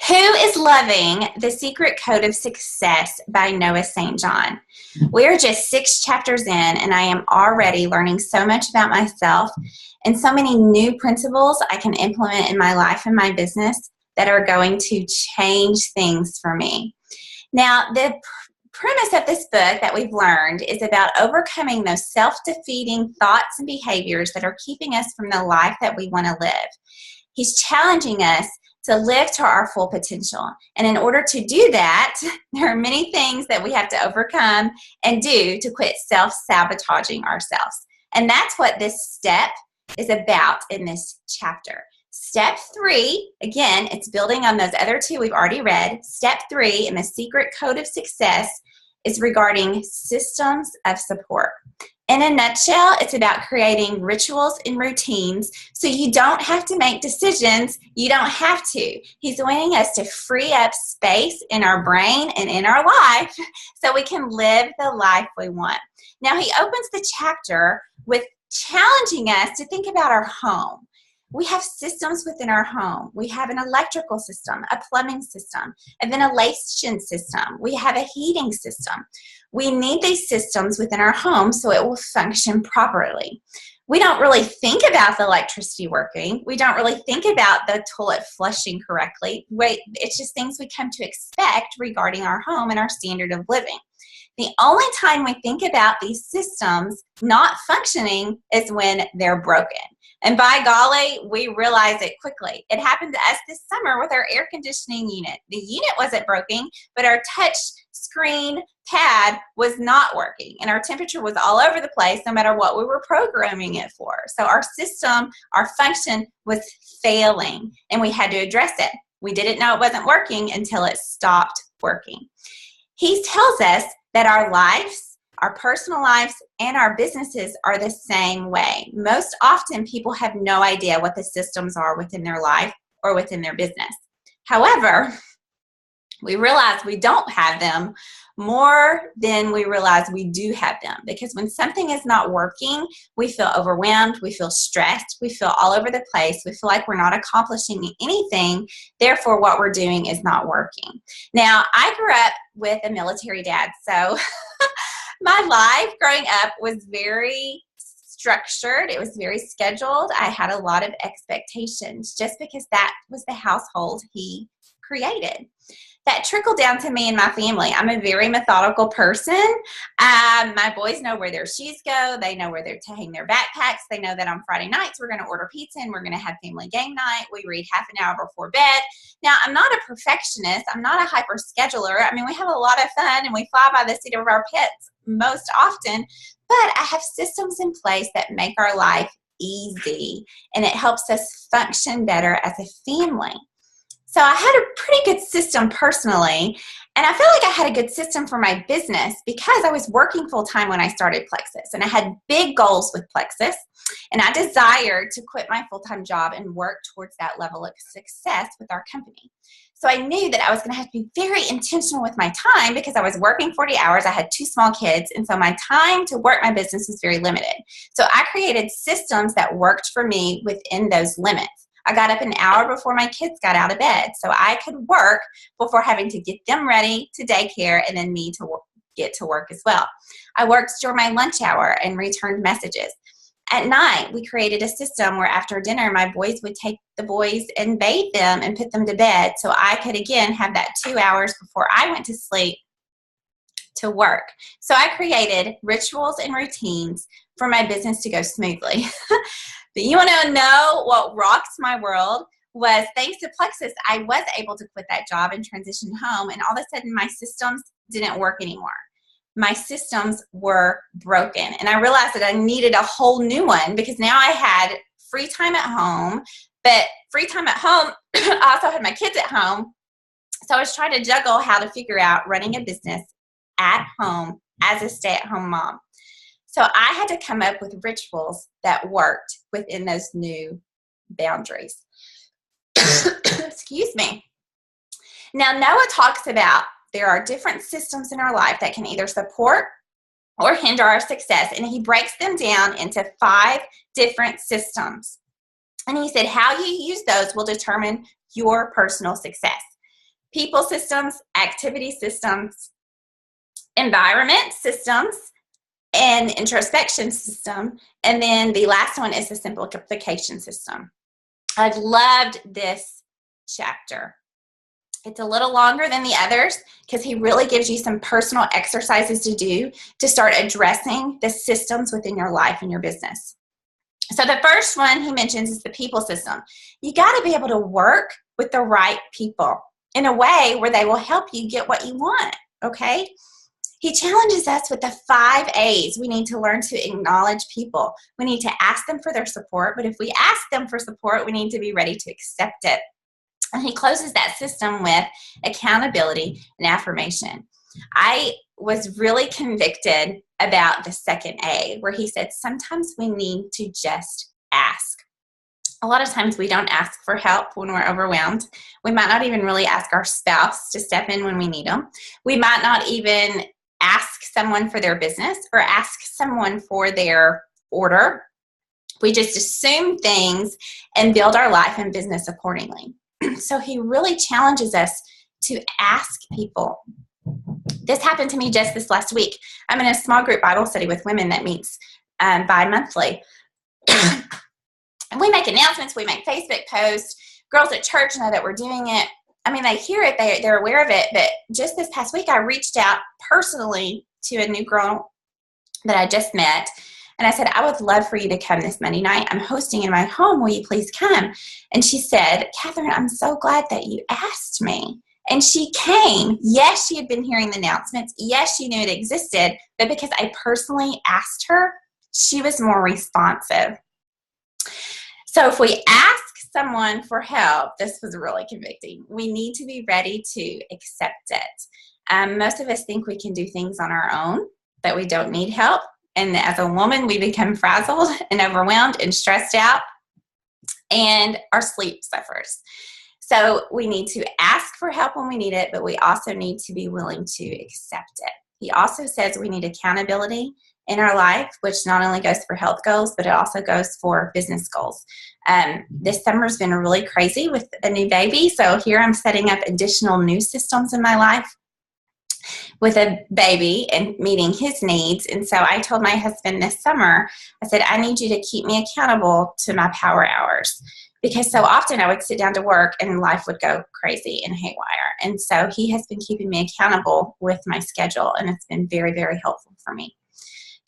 Who is Loving the Secret Code of Success by Noah St. John? We are just 6 chapters in, and I am already learning so much about myself and so many new principles I can implement in my life and my business that are going to change things for me. Now, the premise of this book that we've learned is about overcoming those self-defeating thoughts and behaviors that are keeping us from the life that we want to live. He's challenging us to live to our full potential. And in order to do that, there are many things that we have to overcome and do to quit self-sabotaging ourselves. And that's what this step is about in this chapter. Step 3, again, it's building on those other 2 we've already read. Step 3 in the Secret Code of Success is regarding systems of support. In a nutshell, it's about creating rituals and routines so you don't have to make decisions. You don't have to. He's wanting us to free up space in our brain and in our life so we can live the life we want. Now, he opens the chapter with challenging us to think about our home. We have systems within our home. We have an electrical system, a plumbing system, a ventilation system. We have a heating system. We need these systems within our home so it will function properly. We don't really think about the electricity working. We don't really think about the toilet flushing correctly. It's just things we come to expect regarding our home and our standard of living. The only time we think about these systems not functioning is when they're broken. And by golly, we realize it quickly. It happened to us this summer with our air conditioning unit. The unit wasn't working, but our touch screen pad was not working. And our temperature was all over the place no matter what we were programming it for. So our system, our function was failing, and we had to address it. We didn't know it wasn't working until it stopped working. He tells us that our lives, our personal lives, and our businesses are the same way. Most often, people have no idea what the systems are within their life or within their business. However, we realize we don't have them more than we realize we do have them, because when something is not working, we feel overwhelmed, we feel stressed, we feel all over the place, we feel like we're not accomplishing anything, therefore what we're doing is not working. Now, I grew up with a military dad, so my life growing up was very structured. It was very scheduled. I had a lot of expectations just because that was the household he created. That trickled down to me and my family. I'm a very methodical person. My boys know where their shoes go. They know where they're to hang their backpacks. They know that on Friday nights we're going to order pizza and we're going to have family game night. We read half an hour before bed. Now, I'm not a perfectionist. I'm not a hyper scheduler. I mean, we have a lot of fun and we fly by the seat of our pants most often, but I have systems in place that make our life easy, and it helps us function better as a family. So I had a pretty good system personally, and I feel like I had a good system for my business because I was working full-time when I started Plexus, and I had big goals with Plexus, and I desired to quit my full-time job and work towards that level of success with our company. So I knew that I was going to have to be very intentional with my time because I was working 40 hours. I had 2 small kids, and so my time to work my business was very limited. So I created systems that worked for me within those limits. I got up an hour before my kids got out of bed so I could work before having to get them ready to daycare and then me to get to work as well. I worked during my lunch hour and returned messages. At night, we created a system where after dinner, my boys would take the boys and bathe them and put them to bed so I could, again, have that 2 hours before I went to sleep to work. So I created rituals and routines for my business to go smoothly. But you want to know what rocked my world was, thanks to Plexus, I was able to quit that job and transition home, and all of a sudden my systems didn't work anymore. My systems were broken, and I realized that I needed a whole new one because now I had free time at home, but free time at home, I also had my kids at home, so I was trying to juggle how to figure out running a business at home as a stay-at-home mom. So I had to come up with rituals that worked within those new boundaries. Excuse me. Now, Noah talks about there are different systems in our life that can either support or hinder our success, and he breaks them down into 5 different systems. And he said how you use those will determine your personal success. people systems, activity systems, environment systems, and introspection system. And then the last one is the simplification system. I've loved this chapter. It's a little longer than the others because he really gives you some personal exercises to do to start addressing the systems within your life and your business. So the first one he mentions is the people system. You got to be able to work with the right people in a way where they will help you get what you want, okay? He challenges us with the 5 A's. We need to learn to acknowledge people. We need to ask them for their support, but if we ask them for support, we need to be ready to accept it. And he closes that system with accountability and affirmation. I was really convicted about the second A, where he said sometimes we need to just ask. A lot of times we don't ask for help when we're overwhelmed. We might not even really ask our spouse to step in when we need them. We might not even ask someone for their business or ask someone for their order. We just assume things and build our life and business accordingly. So he really challenges us to ask people. This happened to me just this last week. I'm in a small group Bible study with women that meets bi-monthly. And we make announcements. We make Facebook posts. Girls at church know that we're doing it. I mean, they hear it. They're aware of it. But just this past week, I reached out personally to a new girl that I just met. And I said, I would love for you to come this Monday night. I'm hosting in my home. Will you please come? And she said, Catherine, I'm so glad that you asked me. And she came. Yes, she had been hearing the announcements. Yes, she knew it existed. But because I personally asked her, she was more responsive. So if we ask someone for help, this was really convicting. We need to be ready to accept it. Most of us think we can do things on our own, that we don't need help. And as a woman, we become frazzled and overwhelmed and stressed out, and our sleep suffers. So we need to ask for help when we need it, but we also need to be willing to accept it. He also says we need accountability in our life, which not only goes for health goals, but it also goes for business goals. This summer's been really crazy with a new baby. So here I'm setting up additional new systems in my life with a baby and meeting his needs. And so I told my husband this summer, I said, I need you to keep me accountable to my power hours. Because so often I would sit down to work and life would go crazy and haywire. And so he has been keeping me accountable with my schedule, and it's been very, very helpful for me.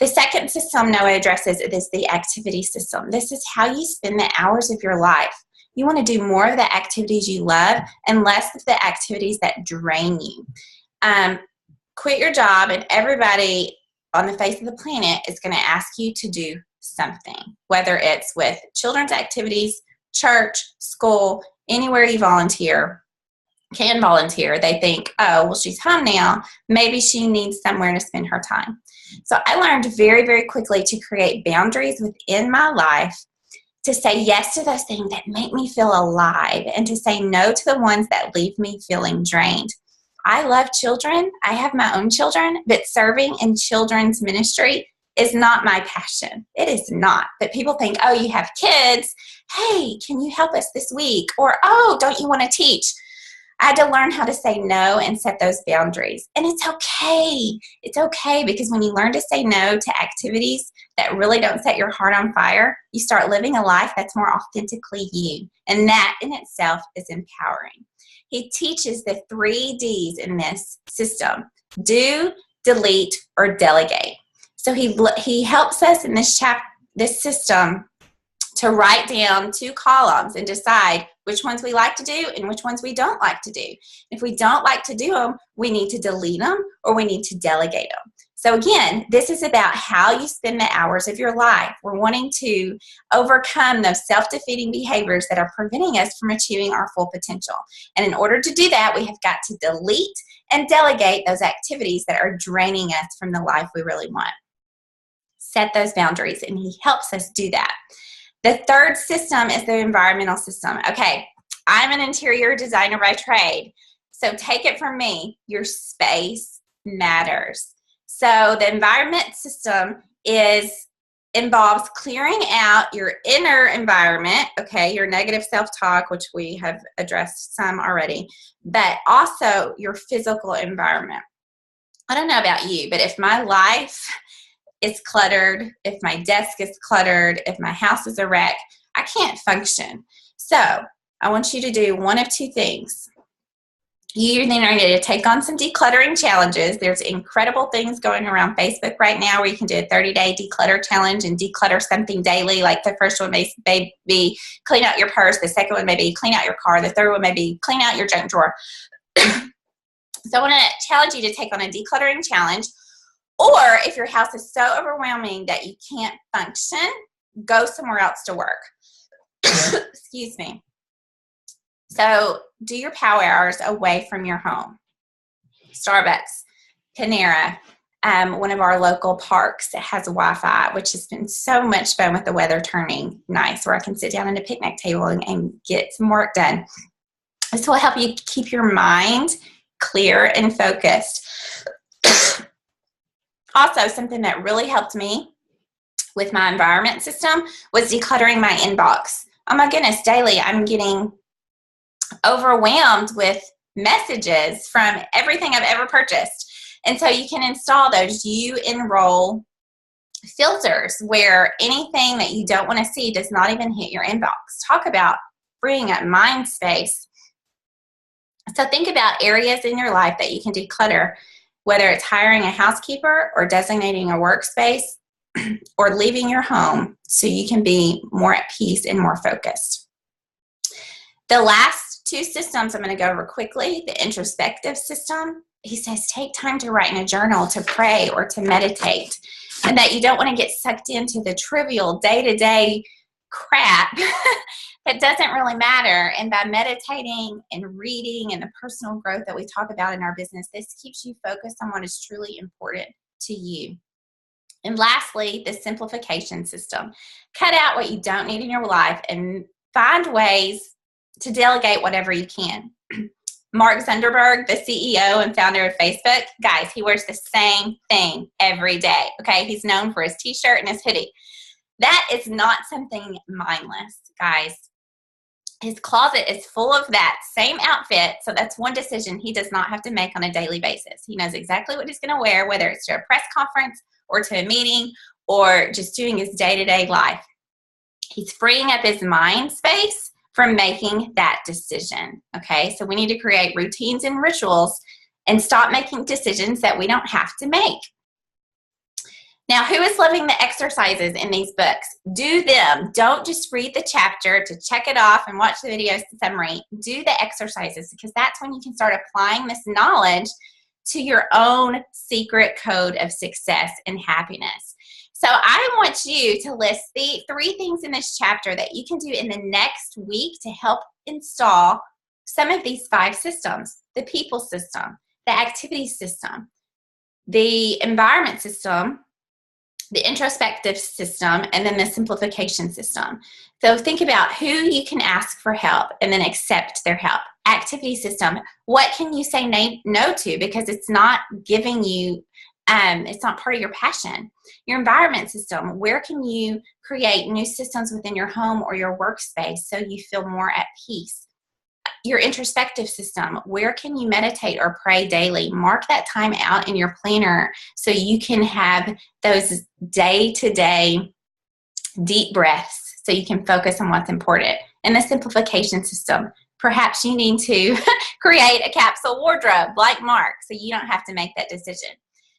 The second system Noah addresses is the activity system. This is how you spend the hours of your life. You want to do more of the activities you love and less of the activities that drain you. Quit your job, and everybody on the face of the planet is going to ask you to do something, whether it's with children's activities, church, school, anywhere you can volunteer. They think, oh, well, she's home now. Maybe she needs somewhere to spend her time. So I learned very, very quickly to create boundaries within my life, to say yes to those things that make me feel alive, and to say no to the ones that leave me feeling drained. I love children. I have my own children, but serving in children's ministry is not my passion. It is not. But people think, oh, you have kids. Hey, can you help us this week? Or, oh, don't you want to teach? I had to learn how to say no and set those boundaries. And it's okay. It's okay, because when you learn to say no to activities that really don't set your heart on fire, you start living a life that's more authentically you. And that in itself is empowering. He teaches the 3 Ds in this system: do, delete, or delegate. So he helps us in this system to write down 2 columns and decide which ones we like to do and which ones we don't like to do. If we don't like to do them, we need to delete them or we need to delegate them. So again, this is about how you spend the hours of your life. We're wanting to overcome those self-defeating behaviors that are preventing us from achieving our full potential. And in order to do that, we have got to delete and delegate those activities that are draining us from the life we really want. Set those boundaries, and he helps us do that. The third system is the environmental system. Okay, I'm an interior designer by trade, so take it from me, your space matters. So the environment system is involves clearing out your inner environment, okay, your negative self-talk, which we have addressed some already, but also your physical environment. I don't know about you, but if my life is cluttered, if my desk is cluttered, if my house is a wreck, I can't function. So I want you to do one of two things. You then are going to take on some decluttering challenges. There's incredible things going around Facebook right now where you can do a 30-day declutter challenge and declutter something daily. Like the first one may be clean out your purse. The second one may be clean out your car. The third one may be clean out your junk drawer. So I want to challenge you to take on a decluttering challenge. Or if your house is so overwhelming that you can't function, go somewhere else to work. Excuse me. So do your power hours away from your home. Starbucks, Panera, one of our local parks that has Wi-Fi, which has been so much fun with the weather turning nice, where I can sit down at a picnic table and get some work done. This will help you keep your mind clear and focused. Also, something that really helped me with my environment system was decluttering my inbox. Oh my goodness, daily I'm getting overwhelmed with messages from everything I've ever purchased. And so you can install those. You enroll filters where anything that you don't want to see does not even hit your inbox. Talk about freeing up mind space. So think about areas in your life that you can declutter, whether it's hiring a housekeeper or designating a workspace or leaving your home so you can be more at peace and more focused. The last two systems I'm going to go over quickly. The introspective system, he says take time to write in a journal, to pray, or to meditate, and that you don't want to get sucked into the trivial day-to-day crap that doesn't really matter. And by meditating and reading and the personal growth that we talk about in our business, this keeps you focused on what is truly important to you. And lastly, the simplification system. Cut out what you don't need in your life and find ways to delegate whatever you can. Mark Zuckerberg, the CEO and founder of Facebook, guys, he wears the same thing every day, okay? He's known for his t-shirt and his hoodie. That is not something mindless, guys. His closet is full of that same outfit, so that's one decision he does not have to make on a daily basis. He knows exactly what he's going to wear, whether it's to a press conference or to a meeting or just doing his day-to-day life. He's freeing up his mind space from making that decision, okay? So we need to create routines and rituals and stop making decisions that we don't have to make. Now, who is loving the exercises in these books? Do them. Don't just read the chapter to check it off and watch the video summary. Do the exercises, because that's when you can start applying this knowledge to your own secret code of success and happiness. So I want you to list the 3 things in this chapter that you can do in the next week to help install some of these 5 systems: the people system, the activity system, the environment system, the introspective system, and then the simplification system. So think about who you can ask for help and then accept their help. Activity system, what can you say no to because it's not giving you, it's not part of your passion. Your environment system, where can you create new systems within your home or your workspace so you feel more at peace? Your introspective system, where can you meditate or pray daily? Mark that time out in your planner so you can have those day-to-day deep breaths so you can focus on what's important. And the simplification system, perhaps you need to create a capsule wardrobe like Mark so you don't have to make that decision.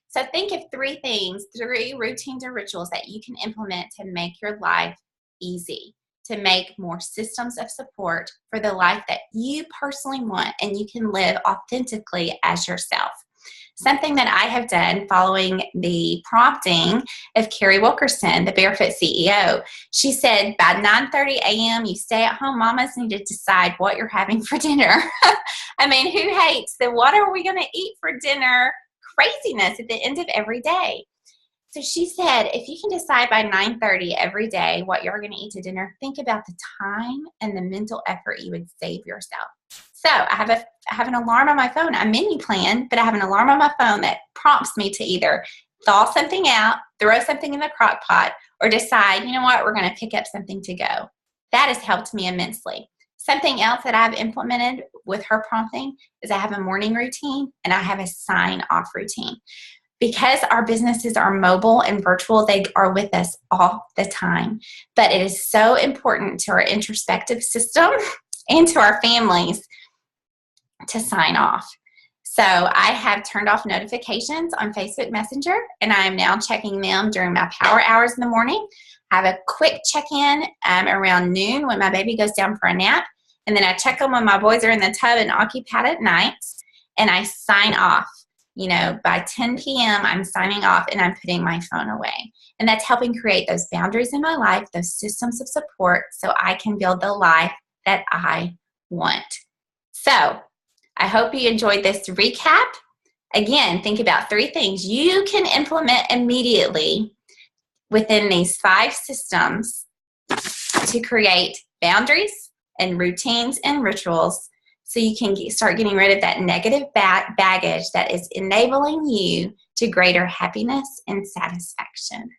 So think of 3 things, 3 routines or rituals that you can implement to make your life easy, to make more systems of support for the life that you personally want and you can live authentically as yourself. Something that I have done following the prompting of Carrie Wilkerson, the Barefoot CEO. She said by 9:30 a.m. you stay-at-home mamas need to decide what you're having for dinner. I mean, who hates the what are we going to eat for dinner craziness at the end of every day? So she said, if you can decide by 9:30 every day what you're going to eat to dinner, think about the time and the mental effort you would save yourself. So I have an alarm on my phone. I menu plan, but I have an alarm on my phone that prompts me to either thaw something out, throw something in the crock pot, or decide, you know what, we're going to pick up something to go. That has helped me immensely. Something else that I've implemented with her prompting is I have a morning routine and I have a sign-off routine. Because our businesses are mobile and virtual, they are with us all the time. But it is so important to our introspective system and to our families to sign off. So I have turned off notifications on Facebook Messenger, and I am now checking them during my power hours in the morning. I have a quick check-in around noon when my baby goes down for a nap, and then I check them when my boys are in the tub and occupied at night, and I sign off. You know, by 10 p.m., I'm signing off and I'm putting my phone away. And that's helping create those boundaries in my life, those systems of support, so I can build the life that I want. So I hope you enjoyed this recap. Again, think about 3 things you can implement immediately within these 5 systems to create boundaries and routines and rituals, so you can start getting rid of that negative baggage that is enabling you to greater happiness and satisfaction.